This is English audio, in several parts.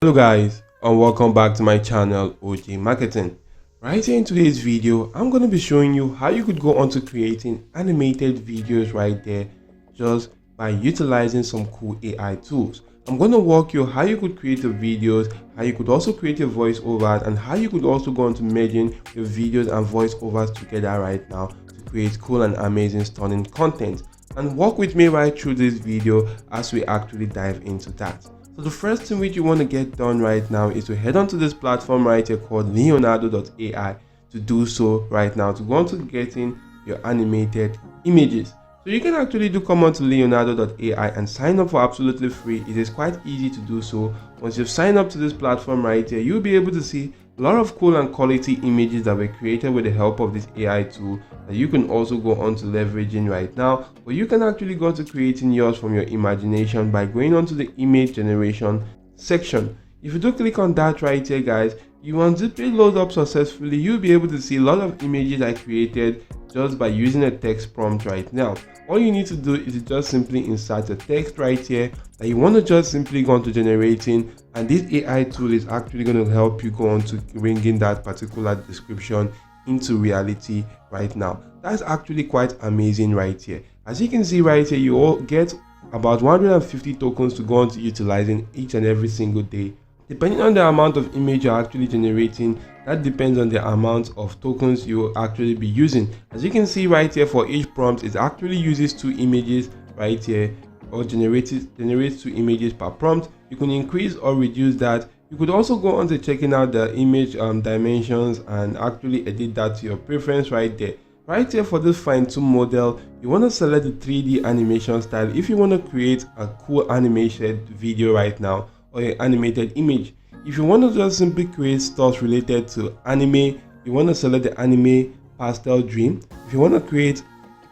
Hello guys, and welcome back to my channel OJ Marketing. Right here in today's video, I'm going to be showing you how you could go on to creating animated videos right there just by utilizing some cool AI tools. I'm going to walk you how you could create your videos, how you could also create your voiceovers, and how you could also go on to merging your videos and voiceovers together right now to create cool and amazing stunning content. And walk with me right through this video as we actually dive into that. So the first thing which you want to get done right now is to head onto this platform right here called kaiber.ai to do so right now, to go on to getting your animated images. So you can actually come onto kaiber.ai and sign up for absolutely free. It is quite easy to do so. Once you've signed up to this platform right here, you'll be able to see a lot of cool and quality images that were created with the help of this AI tool that you can also go on to leveraging right now. But you can actually go to creating yours from your imagination by going onto the image generation section. If you do click on that right here guys, you want this page load up successfully, you'll be able to see a lot of images I created just by using a text prompt right now. All you need to do is just simply insert a text right here that you want to just simply go on to generating, and this AI tool is actually going to help you go on to bringing that particular description into reality right now. That's actually quite amazing right here. As you can see right here, you all get about 150 tokens to go on to utilizing each and every single day. Depending on the amount of image you're actually generating, that depends on the amount of tokens you will actually be using. As you can see right here, for each prompt, it actually uses 2 images right here, or generates 2 images per prompt. You can increase or reduce that. You could also go on to checking out the image dimensions and actually edit that to your preference right there. Right here for this fine tune model, you want to select the 3D animation style if you want to create a cool animated video right now, or an animated image. If you want to just simply create stuff related to anime, you want to select the anime pastel dream. If you want to create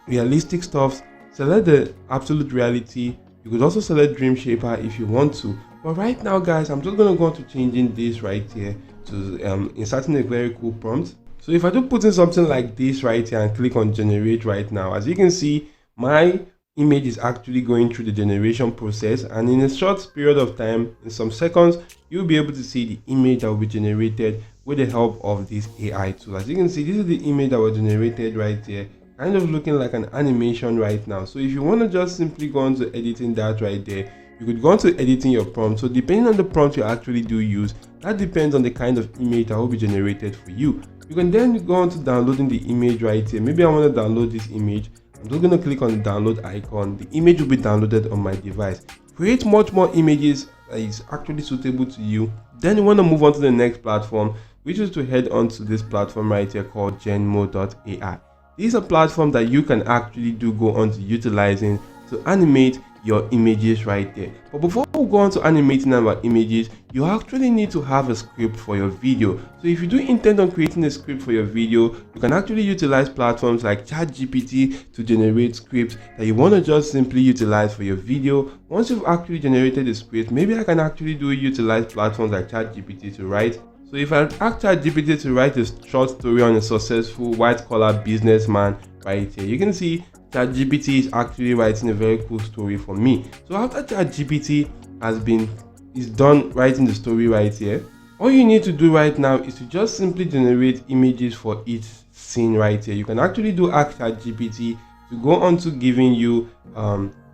realistic stuff, select the absolute reality. You could also select dream shaper if you want to. But right now guys, I'm just going to go to changing this right here to inserting a very cool prompt. So if I do put in something like this right here and click on generate right now, as you can see, my image is actually going through the generation process, and in a short period of time, in some seconds, you'll be able to see the image that will be generated with the help of this AI tool. As you can see, this is the image that was generated right here, kind of looking like an animation right now. So if you want to just simply go on to editing that right there, you could go on to editing your prompt. So depending on the prompt you actually do use, that depends on the kind of image that will be generated for you. You can then go on to downloading the image right here. Maybe I want to download this image. I'm just going to click on the download icon. The image will be downloaded on my device. Create much more images that is actually suitable to you. Then you want to move on to the next platform, which is to head on to this platform right here called genmo.ai. This is a platform that you can actually go on to utilizing to animate your images right there. But before we go on to animating our images, you actually need to have a script for your video. So if you do intend on creating a script for your video, you can actually utilize platforms like ChatGPT to generate scripts that you want to just simply utilize for your video. Once you've actually generated the script, maybe I can actually utilize platforms like ChatGPT to write. So if I ask ChatGPT to write a short story on a successful white-collar businessman right here, you can see ChatGPT is actually writing a very cool story for me. So after ChatGPT is done writing the story right here, all you need to do right now is to just simply generate images for each scene right here. You can actually ask ChatGPT to go on to giving you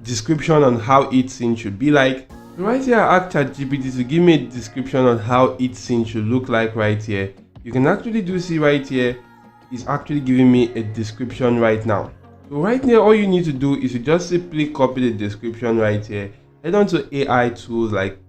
description on how each scene should be like. So right here, I ask ChatGPT to give me a description on how each scene should look like right here. You can actually see right here, it's actually giving me a description right now. So right here, all you need to do is to just simply copy the description right here, head on to AI tools like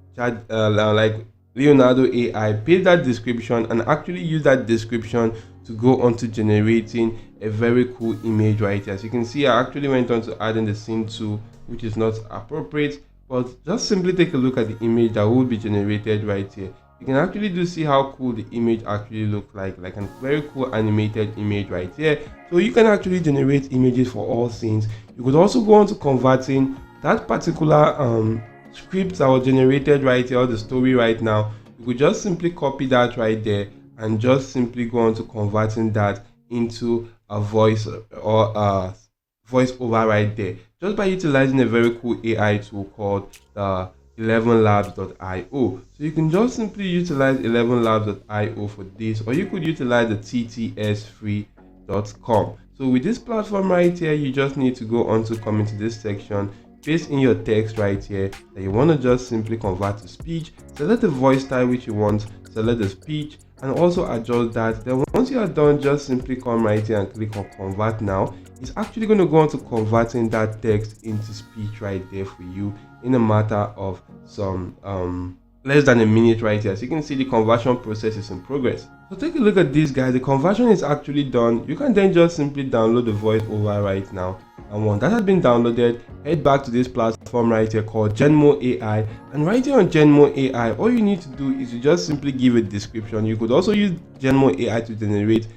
Leonardo AI, paste that description, and actually use that description to go on to generating a very cool image right here. As you can see, I actually went on to adding the scene 2, which is not appropriate, but just simply take a look at the image that will be generated right here. You can actually see how cool the image actually looks like a very cool animated image right here. So you can actually generate images for all scenes. You could also go on to converting that particular script that was generated right here, or the story right now. You could just simply copy that right there and just simply go on to converting that into a voice or voice over right there, just by utilizing a very cool AI tool called the 11labs.io. So you can just simply utilize 11labs.io for this, or you could utilize the ttsfree.com. So with this platform right here, you just need to go on to come into this section, paste in your text right here that you want to just simply convert to speech, select the voice style which you want, select the speech, and also adjust that. Then once you are done, just simply come right here and click on convert now. It's actually going to go on to converting that text into speech right there for you in a matter of some less than a minute right here. So you can see the conversion process is in progress. So take a look at this, guys. The conversion is actually done. You can then just simply download the voice over right now. And once that has been downloaded, head back to this platform right here called Genmo AI. And right here on Genmo AI, all you need to do is to just simply give a description. You could also use Genmo AI to generate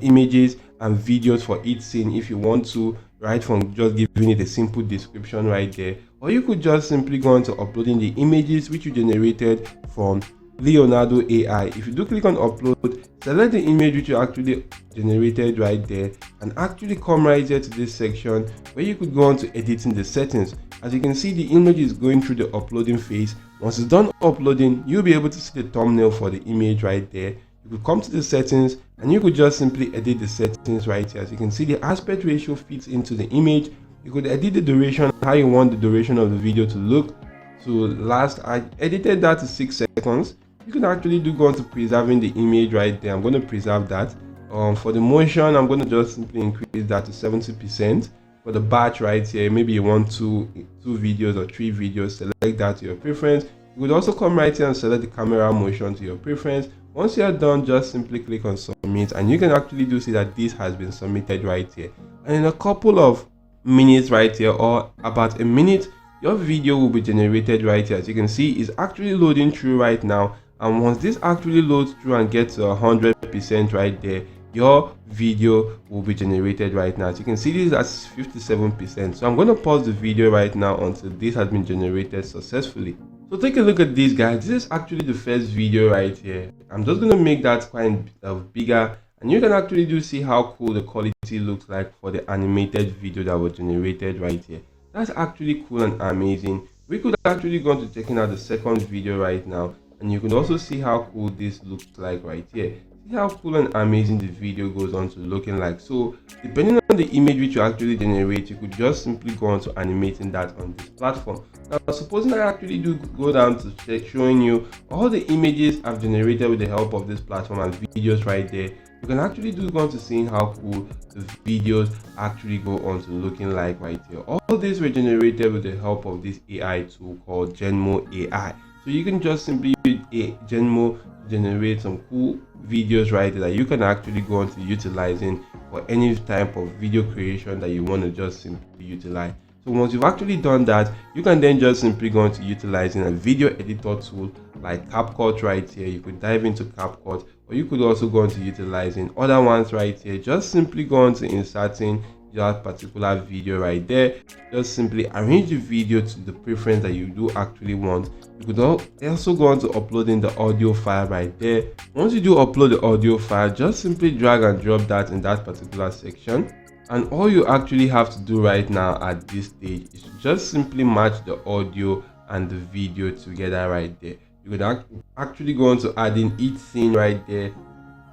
images and videos for each scene if you want to, right, from just giving it a simple description right there. Or you could just simply go on to uploading the images which you generated from Leonardo AI. If you do click on upload, select the image which you actually generated right there, and actually come right here to this section where you could go on to editing the settings. As you can see, the image is going through the uploading phase. Once it's done uploading, you'll be able to see the thumbnail for the image right there. You could come to the settings and you could just simply edit the settings right here. As you can see, the aspect ratio fits into the image. You could edit the duration, how you want the duration of the video to look. So last, I edited that to 6 seconds. You can actually go on to preserving the image right there. I'm going to preserve that. For the motion, I'm going to just simply increase that to 70%. For the batch right here, maybe you want two videos or 3 videos, select that to your preference. You could also come right here and select the camera motion to your preference. Once you are done, just simply click on submit, and you can actually see that this has been submitted right here. And in a couple of minutes right here, or about a minute, your video will be generated right here. As you can see, it's actually loading through right now. And once this actually loads through and gets to 100% right there, your video will be generated right now. As you can see, this is at 57%. So I'm going to pause the video right now until this has been generated successfully. So take a look at this, guys. This is actually the first video right here. I'm just going to make that quite bigger, and you can actually see how cool the quality looks like for the animated video that was generated right here. That's actually cool and amazing. We could actually go on to checking out the second video right now, and you can also see how cool this looks like right here. See how cool and amazing the video goes on to looking like. So depending on the image which you actually generate, you could just simply go on to animating that on this platform. Now supposing I actually do go down to showing you all the images I've generated with the help of this platform and videos right there, you can actually go on to seeing how cool the videos actually go on to looking like right here. All these were generated with the help of this AI tool called Genmo AI. So you can just simply use Genmo to generate some cool videos right there that you can actually go on to utilizing for any type of video creation that you want to just simply utilize. So once you've actually done that, you can then just simply go into utilizing a video editor tool like CapCut right here. You could dive into CapCut, or you could also go into utilizing other ones right here. Just simply go into inserting that particular video right there. Just simply arrange the video to the preference that you do actually want. You could also go on to uploading the audio file right there. Once you do upload the audio file, just simply drag and drop that in that particular section. And all you actually have to do right now at this stage is just simply match the audio and the video together right there. You could actually go on to adding each scene right there,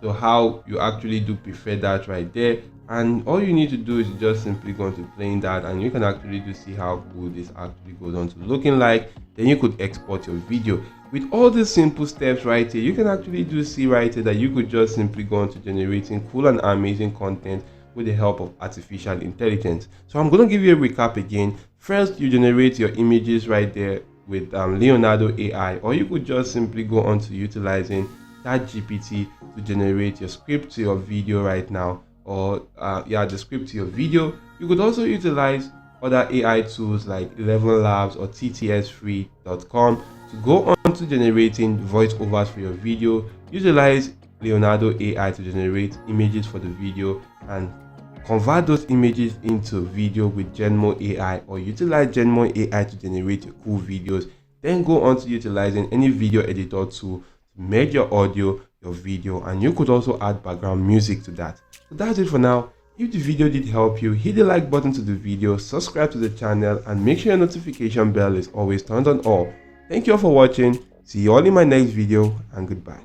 so how you actually do prefer that right there. And all you need to do is just simply go on to playing that, and you can actually see how cool this actually goes on to looking like. Then you could export your video. With all these simple steps right here, you can actually see right here that you could just simply go on to generating cool and amazing content with the help of artificial intelligence. So I'm going to give you a recap again. First, you generate your images right there with Leonardo AI, or you could just simply go on to utilizing ChatGPT to generate your script to your video right now, or the script to your video. You could also utilize other AI tools like 11 Labs or ttsfree.com to go on to generating voiceovers for your video. Utilize Leonardo AI to generate images for the video and convert those images into video with Genmo AI, or utilize Genmo AI to generate your cool videos. Then go on to utilizing any video editor tool to merge your audio, your video, and you could also add background music to that. So that's it for now. If the video did help you, hit the like button to the video, subscribe to the channel, and make sure your notification bell is always turned on all. Thank you all for watching. See you all in my next video, and goodbye.